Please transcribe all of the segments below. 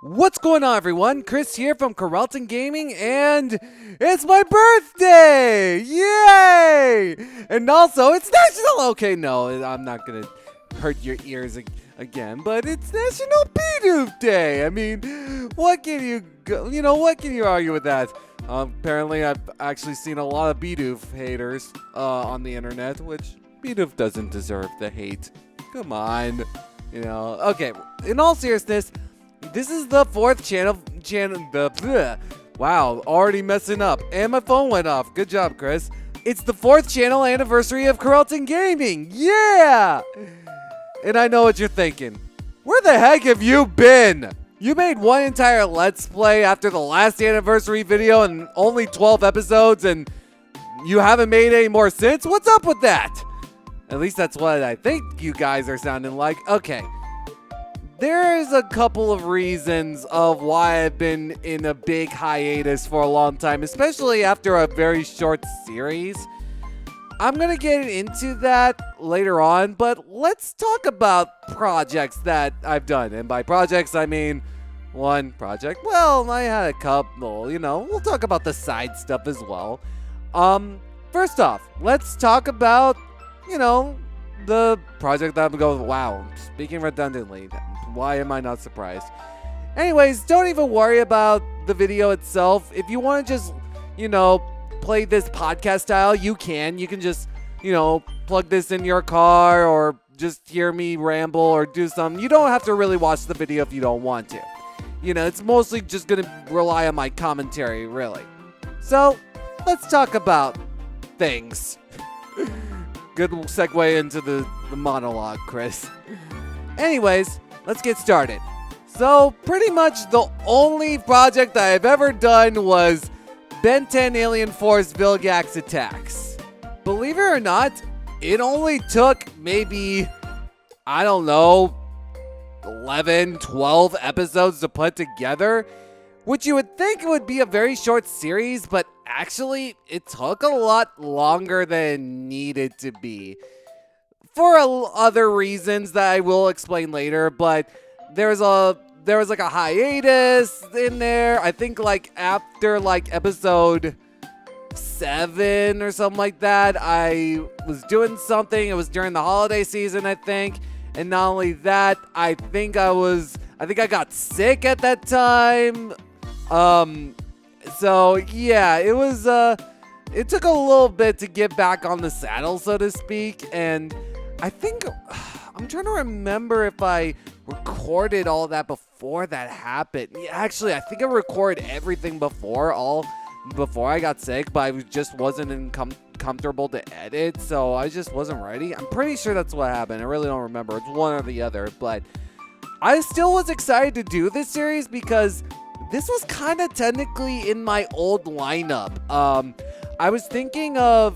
What's going on, everyone? Chris here from Koraltan Gaming, and it's my birthday! Yay! And also, it's National... Okay, no, I'm not gonna hurt your ears again, but it's National Bidoof Day! I mean, what can you argue with that? Apparently, I've actually seen a lot of Bidoof haters on the internet, which Bidoof doesn't deserve the hate. Come on. Okay, in all seriousness, this is the fourth channel. Wow, already messing up. And my phone went off. Good job, Chris. It's the fourth channel anniversary of Koraltan Gaming. Yeah! And I know what you're thinking. Where the heck have you been? You made one entire Let's Play after the last anniversary video and only 12 episodes, and you haven't made any more since? What's up with that? At least that's what I think you guys are sounding like. Okay. There's a couple of reasons of why I've been in a big hiatus for a long time, especially after a very short series. I'm going to get into that later on, but let's talk about projects that I've done. And by projects, I mean one project. Well, I had a couple, we'll talk about the side stuff as well. First off, let's talk about, the project that I'm going, wow, speaking redundantly. Why am I not surprised? Anyways, don't even worry about the video itself. If you want to just, play this podcast style, you can. You can just, plug this in your car or just hear me ramble or do something. You don't have to really watch the video if you don't want to. It's mostly just going to rely on my commentary, really. So, let's talk about things. Good segue into the monologue, Chris. Anyways, let's get started. So, pretty much the only project I've ever done was Ben 10 Alien Force Vilgax Attacks. Believe it or not, it only took maybe, 11, 12 episodes to put together, which you would think would be a very short series, but actually, it took a lot longer than it needed to be. For other reasons that I will explain later, but there was like a hiatus in there. I think after episode 7 or something like that, I was doing something. It was during the holiday season, I think. And not only that, I think I got sick at that time. So yeah, it took a little bit to get back on the saddle, so to speak, and I think I'm trying to remember if I recorded all that before that happened. Actually, I think I recorded everything before I got sick, but I just wasn't comfortable to edit, so I just wasn't ready. I'm pretty sure that's what happened. I really don't remember. It's one or the other, but I still was excited to do this series because this was kind of technically in my old lineup. I was thinking of,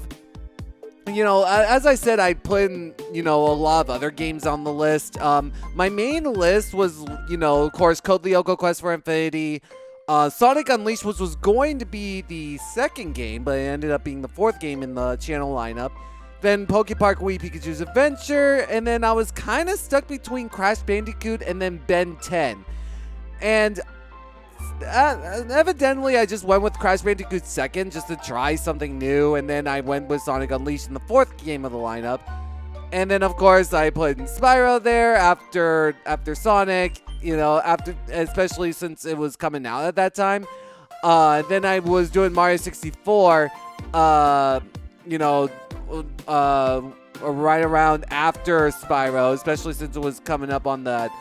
as I said, I put in, a lot of other games on the list. My main list was, of course, Code Lyoko Quest for Infinity, Sonic Unleashed, which was going to be the second game, but it ended up being the fourth game in the channel lineup. Then Pokepark Wii Pikachu's Adventure, and then I was kind of stuck between Crash Bandicoot and then Ben 10. And evidently, I just went with Crash Bandicoot second just to try something new, and then I went with Sonic Unleashed in the fourth game of the lineup. And then, of course, I put in Spyro there after Sonic, especially since it was coming out at that time. Then I was doing Mario 64, right around after Spyro, especially since it was coming up on the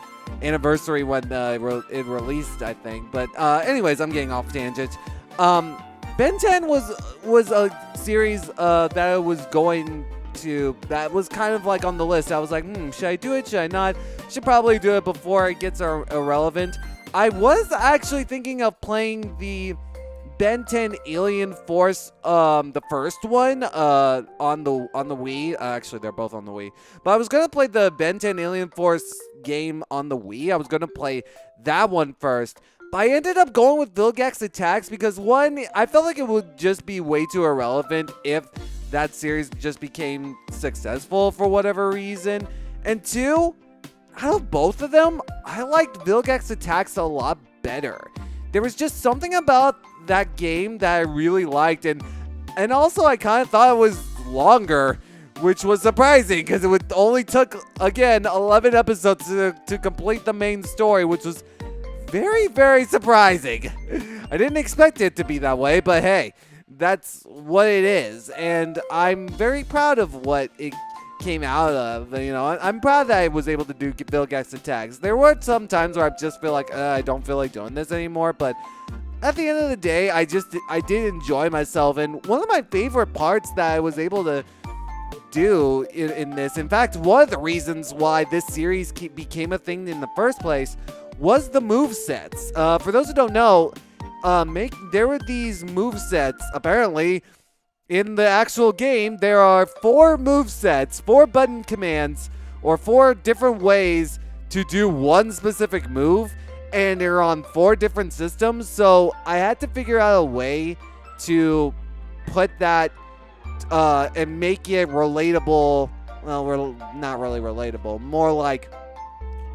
anniversary when it released, I think. But anyways, I'm getting off tangent. Ben 10 was a series that I was going to, that was kind of on the list. I was like, should I do it? Should I not? Should probably do it before it gets irrelevant. I was actually thinking of playing the Ben 10 Alien Force, the first one, on the Wii. Actually, they're both on the Wii. But I was gonna play the Ben 10 Alien Force game on the Wii. I was gonna play that one first. But I ended up going with Vilgax Attacks because, one, I felt like it would just be way too irrelevant if that series just became successful for whatever reason. And two, out of both of them, I liked Vilgax Attacks a lot better. There was just something about that game that I really liked, and also I kind of thought it was longer, which was surprising because it only took, again, 11 episodes to complete the main story, which was very, very surprising. I didn't expect it to be that way, but hey, that's what it is, and I'm very proud of what it came out of. You know, I'm proud that I was able to do Vilgax attacks. There were some times where I just feel like I don't feel like doing this anymore, but at the end of the day, I did enjoy myself, and one of my favorite parts that I was able to do in this, in fact, one of the reasons why this series became a thing in the first place, was the movesets. For those who don't know, there were these movesets. Apparently, in the actual game, there are 4 movesets, 4 button commands, or 4 different ways to do one specific move, and they're on 4 different systems. So I had to figure out a way to put that and make it relatable. Well, not really relatable, more like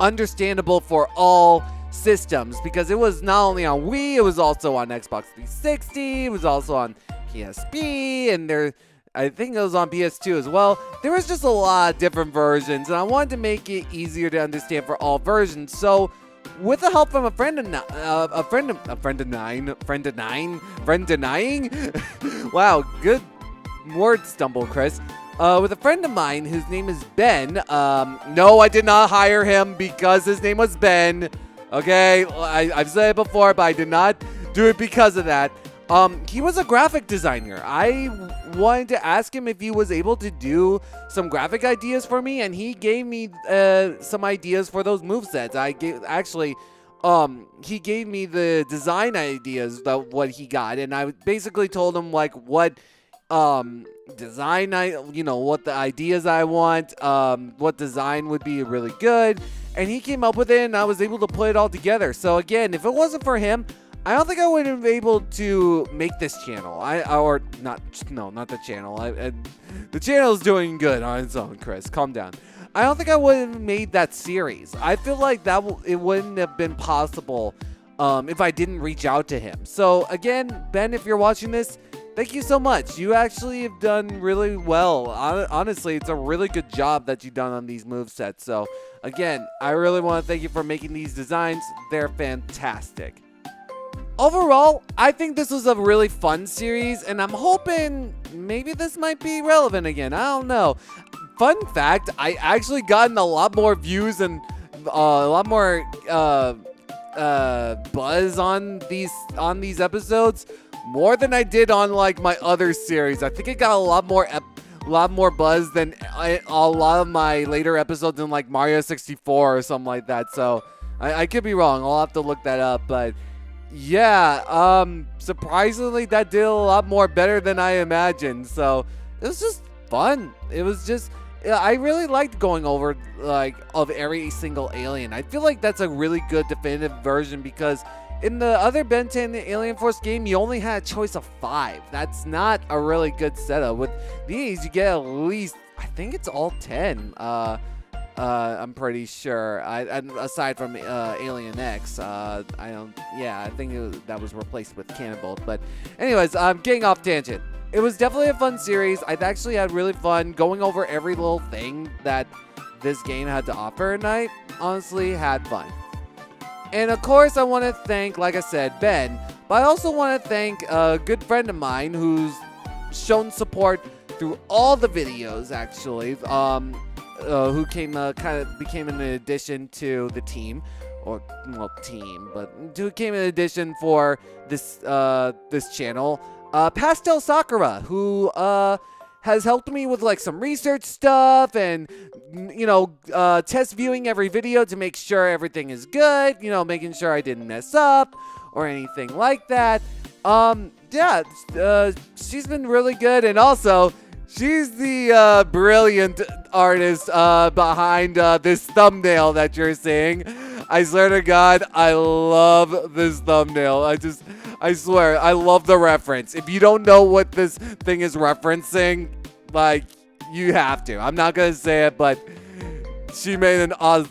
understandable for all systems, because it was not only on Wii, it was also on Xbox 360, it was also on PSP, and I think it was on PS2 as well. There was just a lot of different versions, and I wanted to make it easier to understand for all versions. So with the help from a friend of nine, wow, good word stumble, Chris. With a friend of mine whose name is Ben. No, I did not hire him because his name was Ben. Okay, I've said it before, but I did not do it because of that. He was a graphic designer. I wanted to ask him if he was able to do some graphic ideas for me, and he gave me some ideas for those movesets. He gave me the design ideas that what he got, and I basically told him like what design what the ideas I want, what design would be really good, and he came up with it, and I was able to put it all together. So again, if it wasn't for him, I don't think I would have been able to make this channel. Not the channel. The channel is doing good on its own, Chris. Calm down. I don't think I would have made that series. I feel like it wouldn't have been possible if I didn't reach out to him. So again, Ben, if you're watching this, thank you so much. You actually have done really well. Honestly, it's a really good job that you've done on these movesets. So again, I really want to thank you for making these designs. They're fantastic. Overall, I think this was a really fun series, and I'm hoping maybe this might be relevant again. I don't know. Fun fact, I actually gotten a lot more views and a lot more buzz on these episodes, more than I did on like my other series. I think it got a lot more buzz than a lot of my later episodes in like Mario 64 or something like that. So I could be wrong. I'll have to look that up, but yeah, surprisingly, that did a lot more better than I imagined. So it was just fun. It was just, I really liked going over like of every single alien. I feel like that's a really good definitive version, because in the other Ben 10 Alien Force game, you only had a choice of 5. That's not a really good setup. With these, you get at least, I think it's all 10. I'm pretty sure. Aside from Alien X, I think that was replaced with Cannonball. But anyways, I'm getting off tangent. It was definitely a fun series. I've actually had really fun going over every little thing that this game had to offer, and I honestly had fun. And of course, I want to thank, like I said, Ben, but I also want to thank a good friend of mine who's shown support through all the videos, actually. Who became an addition to the team, but who came in addition for this channel. Pastel Sakura, who has helped me with like some research stuff and test viewing every video to make sure everything is good. Making sure I didn't mess up or anything like that. She's been really good, and also, she's the brilliant artist behind this thumbnail that you're seeing. I swear to God, I love this thumbnail. I swear, I love the reference. If you don't know what this thing is referencing, like, you have to. I'm not going to say it, but she made an awesome.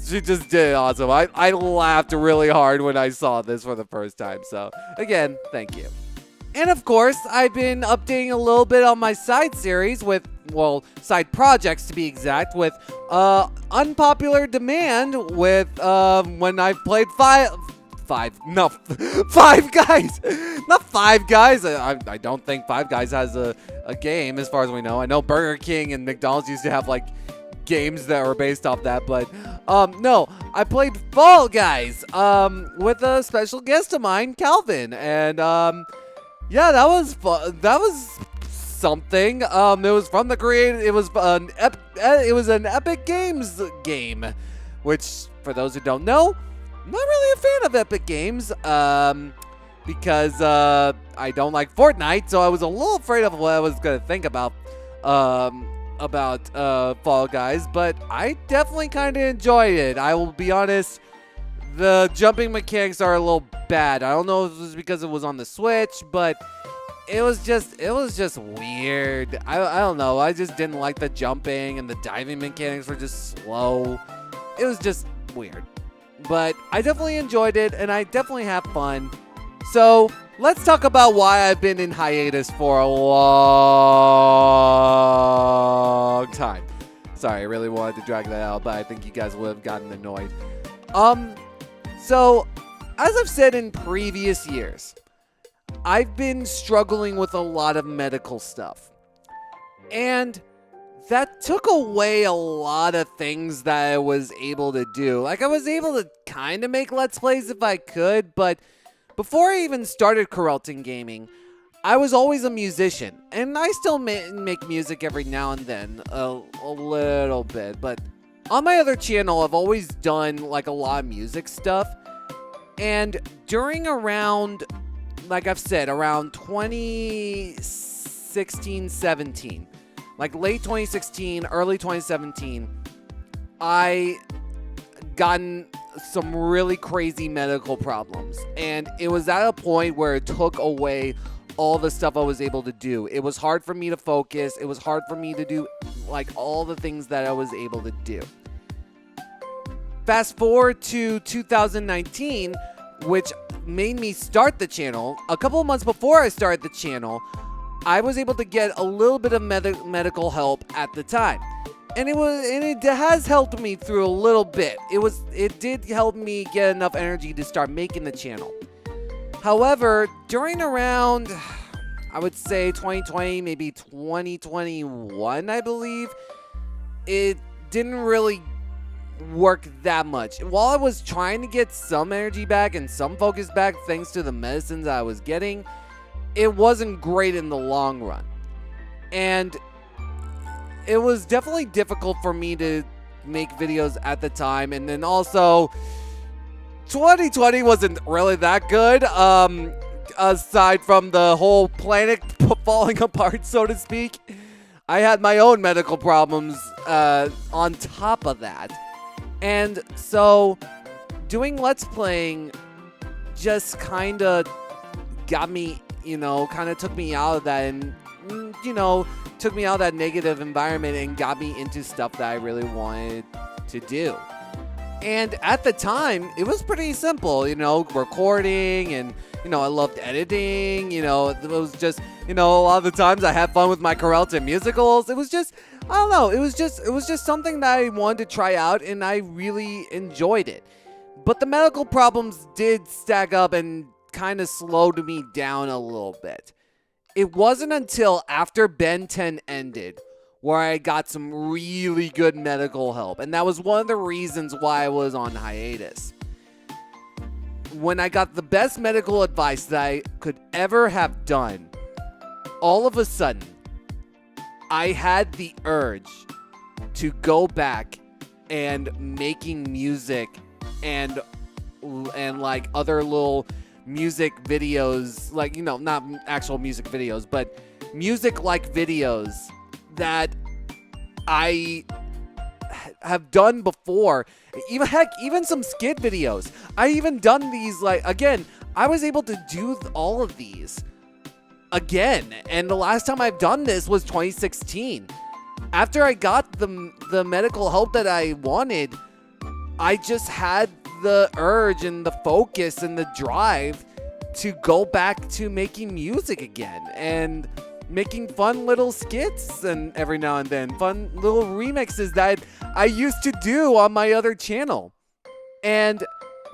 She just did awesome. I laughed really hard when I saw this for the first time. So again, thank you. And of course, I've been updating a little bit on my side series with, well, side projects to be exact, with Unpopular Demand with when I played Five Guys. Not Five Guys. I don't think Five Guys has a game as far as we know. I know Burger King and McDonald's used to have like games that were based off that, but no, I played Fall Guys with a special guest of mine, Calvin, and yeah, that was fun. That was something. It was from the creator. It was an Epic Games game, which for those who don't know, I'm not really a fan of Epic Games because I don't like Fortnite, so I was a little afraid of what I was gonna think about Fall Guys, but I definitely kind of enjoyed it. I will be honest. The jumping mechanics are a little bad. I don't know if it was because it was on the Switch, but it was just weird. I don't know. I just didn't like the jumping, and the diving mechanics were just slow. It was just weird. But I definitely enjoyed it, and I definitely have fun. So let's talk about why I've been in hiatus for a long time. Sorry, I really wanted to drag that out, but I think you guys would have gotten annoyed. So, as I've said in previous years, I've been struggling with a lot of medical stuff. And that took away a lot of things that I was able to do. Like, I was able to kind of make Let's Plays if I could, but before I even started Koraltan Gaming, I was always a musician. And I still make music every now and then, a little bit, but on my other channel, I've always done like a lot of music stuff, and during around, like I've said, around 2016-17, like late 2016, early 2017, I gotten some really crazy medical problems, and it was at a point where it took away all the stuff I was able to do. It was hard for me to focus. It was hard for me to do like all the things that I was able to do. Fast forward to 2019, which made me start the channel. A couple of months before I started the channel, I was able to get a little bit of medical help at the time. And it has helped me through a little bit. It did help me get enough energy to start making the channel. However, during around, I would say 2020, maybe 2021, I believe, it didn't really work that much. While I was trying to get some energy back and some focus back thanks to the medicines I was getting, it wasn't great in the long run. And it was definitely difficult for me to make videos at the time. And then also, 2020 wasn't really that good, aside from the whole planet falling apart, so to speak. I had my own medical problems on top of that. And so, doing Let's Playing just kind of got me, kind of took me out of that and, took me out of that negative environment and got me into stuff that I really wanted to do. And at the time, it was pretty simple, recording and, I loved editing, it was just, a lot of the times I had fun with my Koraltan musicals. It was just, I don't know, it was just something that I wanted to try out, and I really enjoyed it. But the medical problems did stack up and kind of slowed me down a little bit. It wasn't until after Ben 10 ended where I got some really good medical help, and that was one of the reasons why I was on hiatus. When I got the best medical advice that I could ever have done, all of a sudden, I had the urge to go back and making music and like other little music videos, like, not actual music videos, but music-like videos that I have done before. Even some skit videos. I even done these, like, again, I was able to do all of these again, and the last time I've done this was 2016. after I got the medical help that I wanted, I just had the urge and the focus and the drive to go back to making music again and making fun little skits and every now and then fun little remixes that I used to do on my other channel. And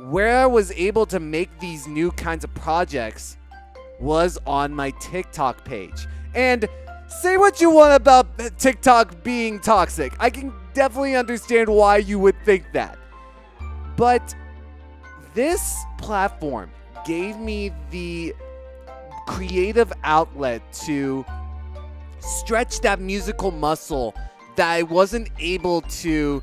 where I was able to make these new kinds of projects was on my TikTok page. And say what you want about TikTok being toxic. I can definitely understand why you would think that. But this platform gave me the creative outlet to stretch that musical muscle that I wasn't able to,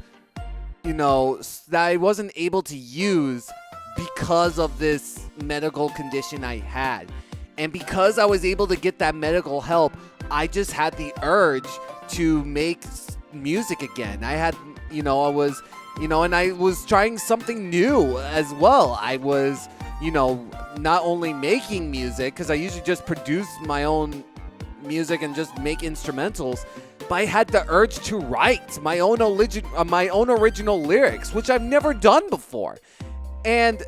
use because of this medical condition I had. And because I was able to get that medical help, I just had the urge to make music again. And I was trying something new as well. I was, not only making music, because I usually just produce my own music and just make instrumentals, but I had the urge to write my own original lyrics, which I've never done before. And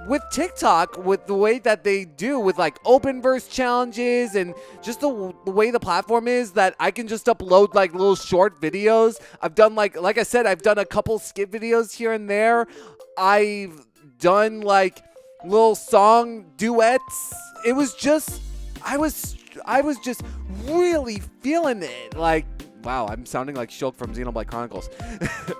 with TikTok, with the way that they do with like open verse challenges and just the way the platform is that I can just upload like little short videos. I've done like I said, I've done a couple skit videos here and there. I've done like little song duets. It was just, I was just really feeling it. Like, wow, I'm sounding like Shulk from Xenoblade Chronicles.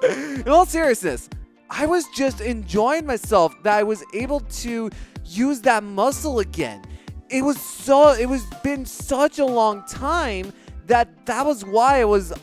In all seriousness, I was just enjoying myself that I was able to use that muscle again. It was been such a long time that was why I was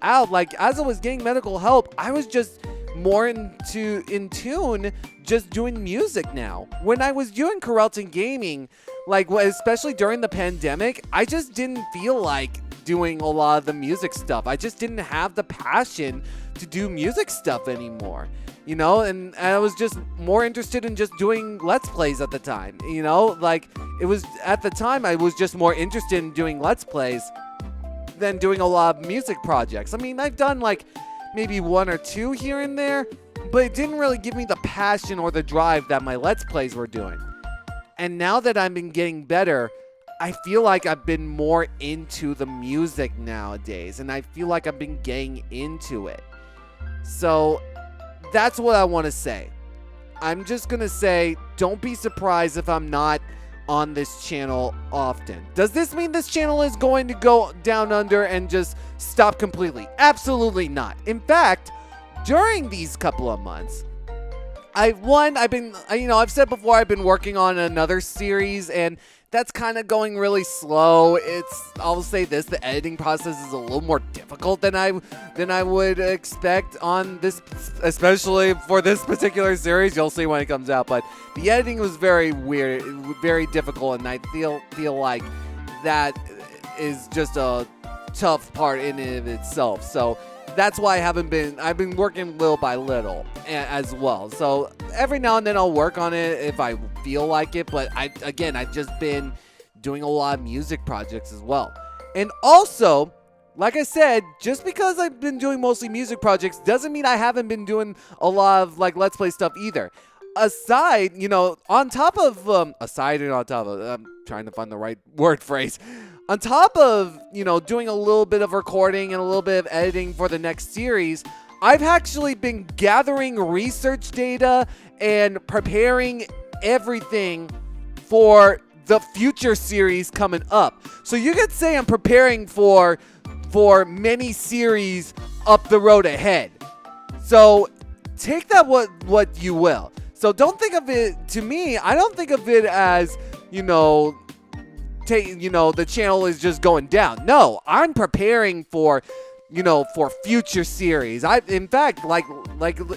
out. Like, as I was getting medical help, I was just more in tune just doing music now. When I was doing Koraltan Gaming, like especially during the pandemic, I just didn't feel like doing a lot of the music stuff. I just didn't have the passion to do music stuff anymore. And I was just more interested in just doing Let's Plays at the time. It was at the time I was just more interested in doing Let's Plays than doing a lot of music projects. I mean, I've done like maybe one or two here and there, but it didn't really give me the passion or the drive that my Let's Plays were doing. And now that I've been getting better, I feel like I've been more into the music nowadays, and I feel like I've been getting into it. So that's what I want to say. I'm just going to say, don't be surprised if I'm not on this channel often. Does this mean this channel is going to go down under and just stop completely? Absolutely not. In fact, during these couple of months, I've said before, I've been working on another series, and that's kind of going really slow. I'll say this, the editing process is a little more difficult than I would expect on this, especially for this particular series. You'll see when it comes out, but the editing was very weird, very difficult, and I feel like that is just a tough part in and of itself. So that's why I've been working little by little as well. So every now and then I'll work on it if I feel like it, but I've just been doing a lot of music projects as well. And also, like I said, just because I've been doing mostly music projects doesn't mean I haven't been doing a lot of like Let's Play stuff either. Aside, on top of, I'm trying to find the right word phrase. On top of, doing a little bit of recording and a little bit of editing for the next series, I've actually been gathering research data and preparing everything for the future series coming up. So you could say I'm preparing for many series up the road ahead. So take that what you will. So don't think of it, to me, I don't think of it as, the channel is just going down. No, I'm preparing for future series. In fact, like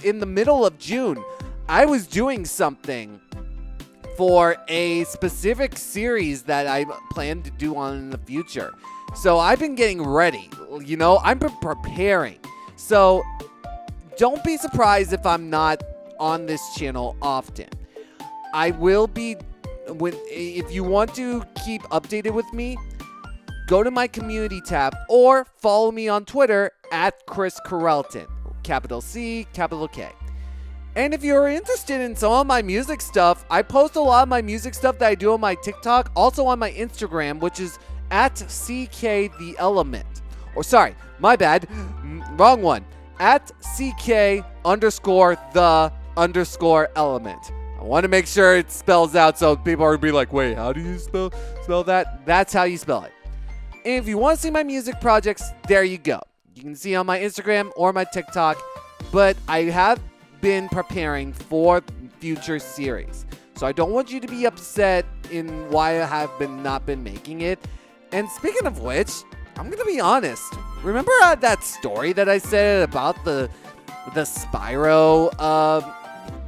in the middle of June, I was doing something for a specific series that I plan to do on in the future. So I've been getting ready, I'm preparing. So don't be surprised if I'm not on this channel often. I will be, if you want to keep updated with me, go to my community tab or follow me on Twitter at Chris Koraltan, capital C, capital K. And if you're interested in some of my music stuff, I post a lot of my music stuff that I do on my TikTok, also on my Instagram, which is at CK the Element. Or sorry, my bad, wrong one. At CK underscore the underscore element. I want to make sure it spells out so people are going to be like, wait, how do you spell that? That's how you spell it. And if you want to see my music projects, there you go. You can see on my Instagram or my TikTok, but I have been preparing for future series. So I don't want you to be upset in why I have not been making it. And speaking of which, I'm going to be honest. Remember that story that I said about the Spyro,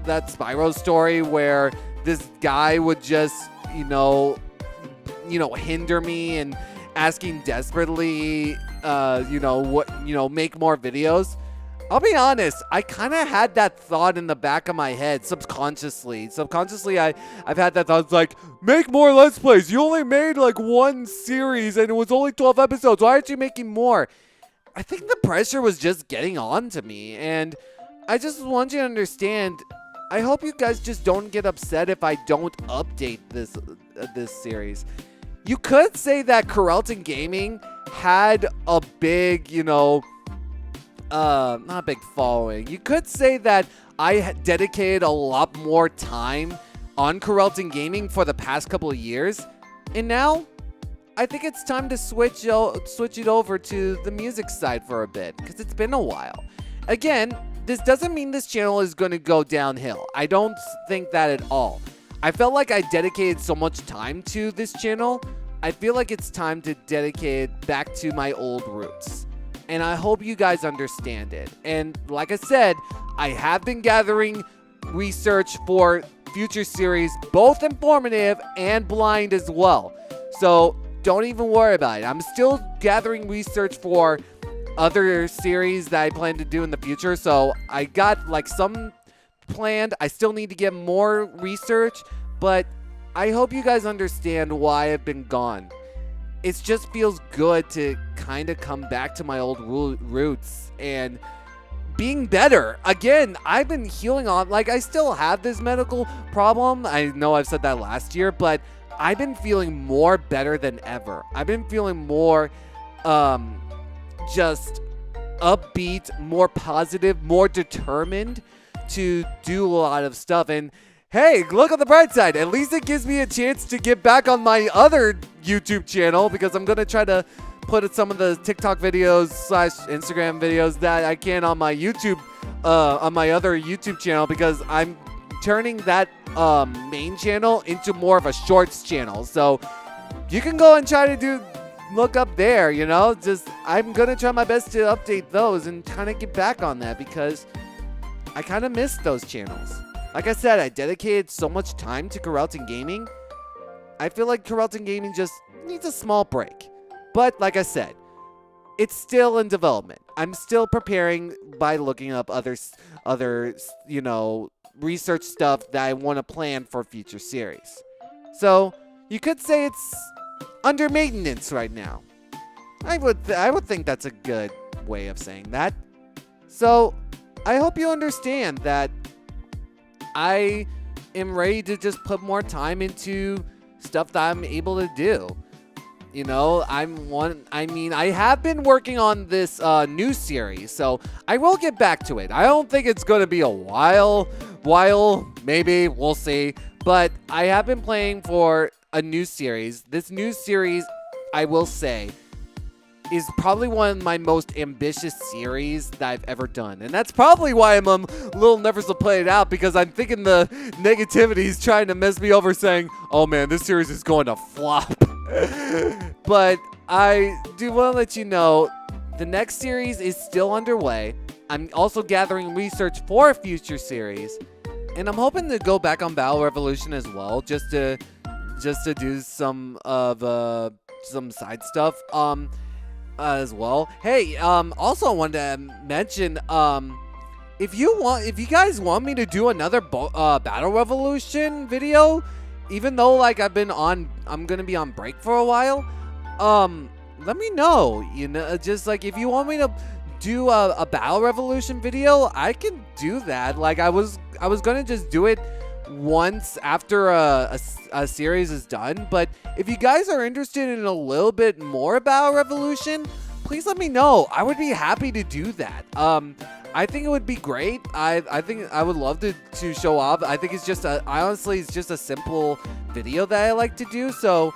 that Spyro story where this guy would just, hinder me and asking desperately, make more videos? I'll be honest, I kind of had that thought in the back of my head subconsciously. I've had that thought. It's like, make more Let's Plays. You only made like one series and it was only 12 episodes. Why aren't you making more? I think the pressure was just getting on to me. And I just want you to understand, I hope you guys just don't get upset if I don't update this series. You could say that Koraltan Gaming had a big, not a big following. You could say that I dedicated a lot more time on Koraltan Gaming for the past couple of years, and now I think it's time to switch it over to the music side for a bit, because it's been a while. Again, this doesn't mean this channel is going to go downhill. I don't think that at all. I felt like I dedicated so much time to this channel. I feel like it's time to dedicate it back to my old roots. And I hope you guys understand it. And like I said, I have been gathering research for future series, both informative and blind as well. So don't even worry about it. I'm still gathering research for other series that I plan to do in the future. So I got like some planned. I still need to get more research, but I hope you guys understand why I've been gone. It just feels good to kind of come back to my old roots and being better. Again, I've been healing on, like, I still have this medical problem. I know I've said that last year, but I've been feeling more better than ever. I've been feeling more just upbeat, more positive, more determined to do a lot of stuff. And hey, look on the bright side. At least it gives me a chance to get back on my other YouTube channel, because I'm going to try to put some of the TikTok videos / Instagram videos that I can on my YouTube, on my other YouTube channel, because I'm turning that main channel into more of a shorts channel. So you can go and try to look up there, just I'm going to try my best to update those and kind of get back on that, because I kind of missed those channels. Like I said, I dedicated so much time to Koraltan Gaming. I feel like Koraltan Gaming just needs a small break. But like I said, it's still in development. I'm still preparing by looking up other research stuff that I want to plan for future series. So you could say it's under maintenance right now. I would think that's a good way of saying that. So I hope you understand that I am ready to just put more time into stuff that I'm able to do. I have been working on this new series, so I will get back to it. I don't think it's going to be a while, maybe, we'll see. But I have been playing for a new series. This new series, I will say, is probably one of my most ambitious series that I've ever done. And that's probably why I'm a little nervous to play it out, because I'm thinking the negativity is trying to mess me over, saying, oh man, this series is going to flop. But I do want to let you know, the next series is still underway. I'm also gathering research for a future series. And I'm hoping to go back on Battle Revolution as well, just to do some side stuff. As well. Hey, also I wanted to mention, if you guys want me to do another Battle Revolution video, even though like I'm gonna be on break for a while, let me know. You know, just like if you want me to do a Battle Revolution video, I can do that. Like I was gonna just do it once after a series is done. But if you guys are interested in a little bit more Battle Revolution, please let me know. I would be happy to do that. I think it would be great. I think I would love to show off. I think it's just honestly, it's just a simple video that I like to do. So,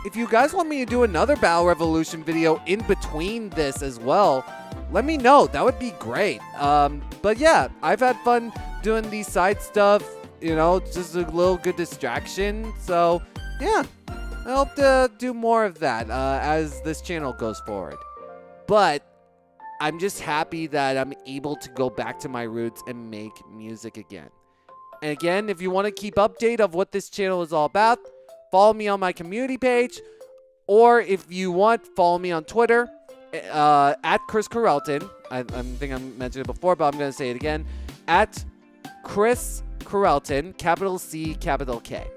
if you guys want me to do another Battle Revolution video in between this as well, let me know. That would be great. But yeah, I've had fun doing these side stuff, you know, just a little good distraction. So yeah, I hope to do more of that as this channel goes forward. But I'm just happy that I'm able to go back to my roots and make music again. And again, if you want to keep update of what this channel is all about, follow me on my community page, or if you want, follow me on Twitter at Chris Koraltan. I think I mentioned it before, but I'm going to say it again. At Chris Koraltan, capital C, capital K.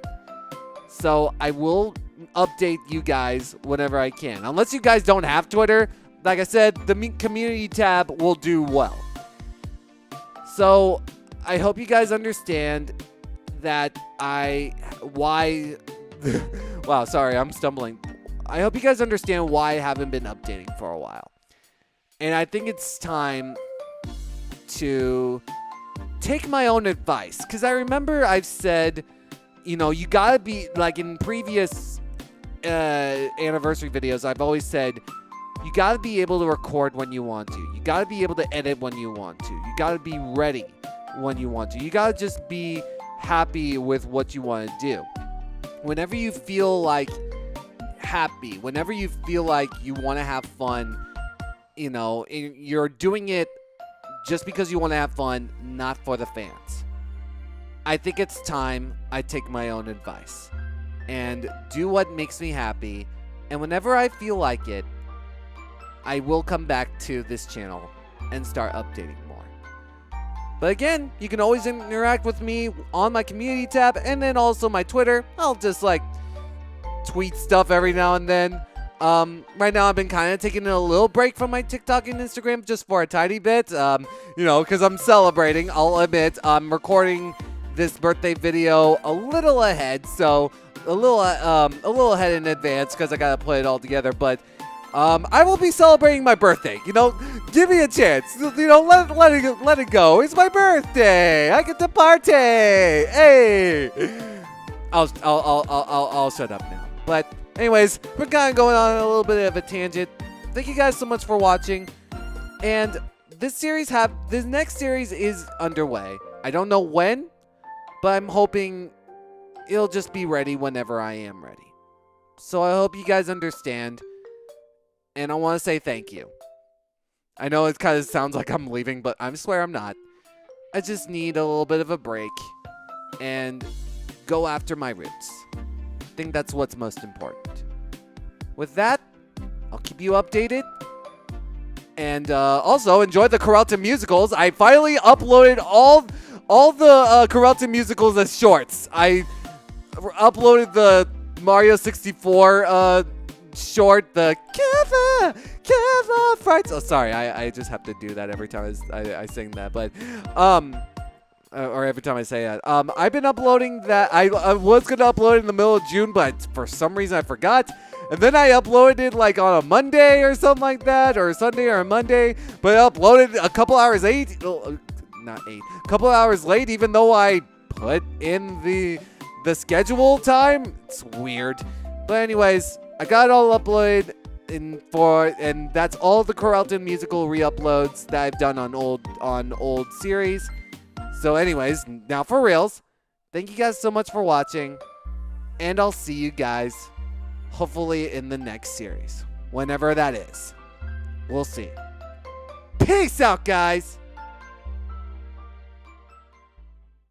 So I will update you guys whenever I can. Unless you guys don't have Twitter, like I said, the community tab will do well. So I hope you guys understand that wow, sorry, I'm stumbling. I hope you guys understand why I haven't been updating for a while. And I think it's time to take my own advice. Because I remember I've said, you know, you gotta be, like in previous anniversary videos, I've always said, you gotta be able to record when you want to. You gotta be able to edit when you want to. You gotta be ready when you want to. You gotta just be happy with what you want to do. Whenever you feel like happy, whenever you feel like you want to have fun, you know, you're doing it just because you want to have fun, not for the fans. I think it's time I take my own advice and do what makes me happy. And whenever I feel like it, I will come back to this channel and start updating more. But again, you can always interact with me on my community tab and then also my Twitter. I'll just like tweet stuff every now and then. Right now I've been kind of taking a little break from my TikTok and Instagram just for a tiny bit. You know, because I'm celebrating. I'll admit I'm recording this birthday video a little ahead, so a little ahead in advance because I gotta put it all together. But I will be celebrating my birthday. You know, give me a chance. You know, let it go. It's my birthday. I get to party. Hey, I'll shut up now. But anyways, we're kind of going on a little bit of a tangent. Thank you guys so much for watching. And this next series is underway. I don't know when, but I'm hoping it'll just be ready whenever I am ready. So I hope you guys understand. And I want to say thank you. I know it kind of sounds like I'm leaving, but I swear I'm not. I just need a little bit of a break and go after my roots. I think that's what's most important. With that, I'll keep you updated. And also, enjoy the Koraltan musicals. I finally uploaded all the Koraltan musicals as shorts. I uploaded the Mario 64 short, the Keva Frights. Oh, sorry, I just have to do that every time I sing that. But or every time I say that. I've been uploading that. I was gonna upload it in the middle of June, but for some reason I forgot. And then I uploaded it like on a Monday or something like that, or a Sunday or a Monday. But I uploaded a couple hours late. Not 8. A couple hours late, even though I put in the schedule time. It's weird. But anyways, I got it all uploaded and that's all the Koraltan musical re-uploads that I've done on old series. So anyways, now for reals, thank you guys so much for watching, and I'll see you guys hopefully in the next series, whenever that is. We'll see. Peace out, guys.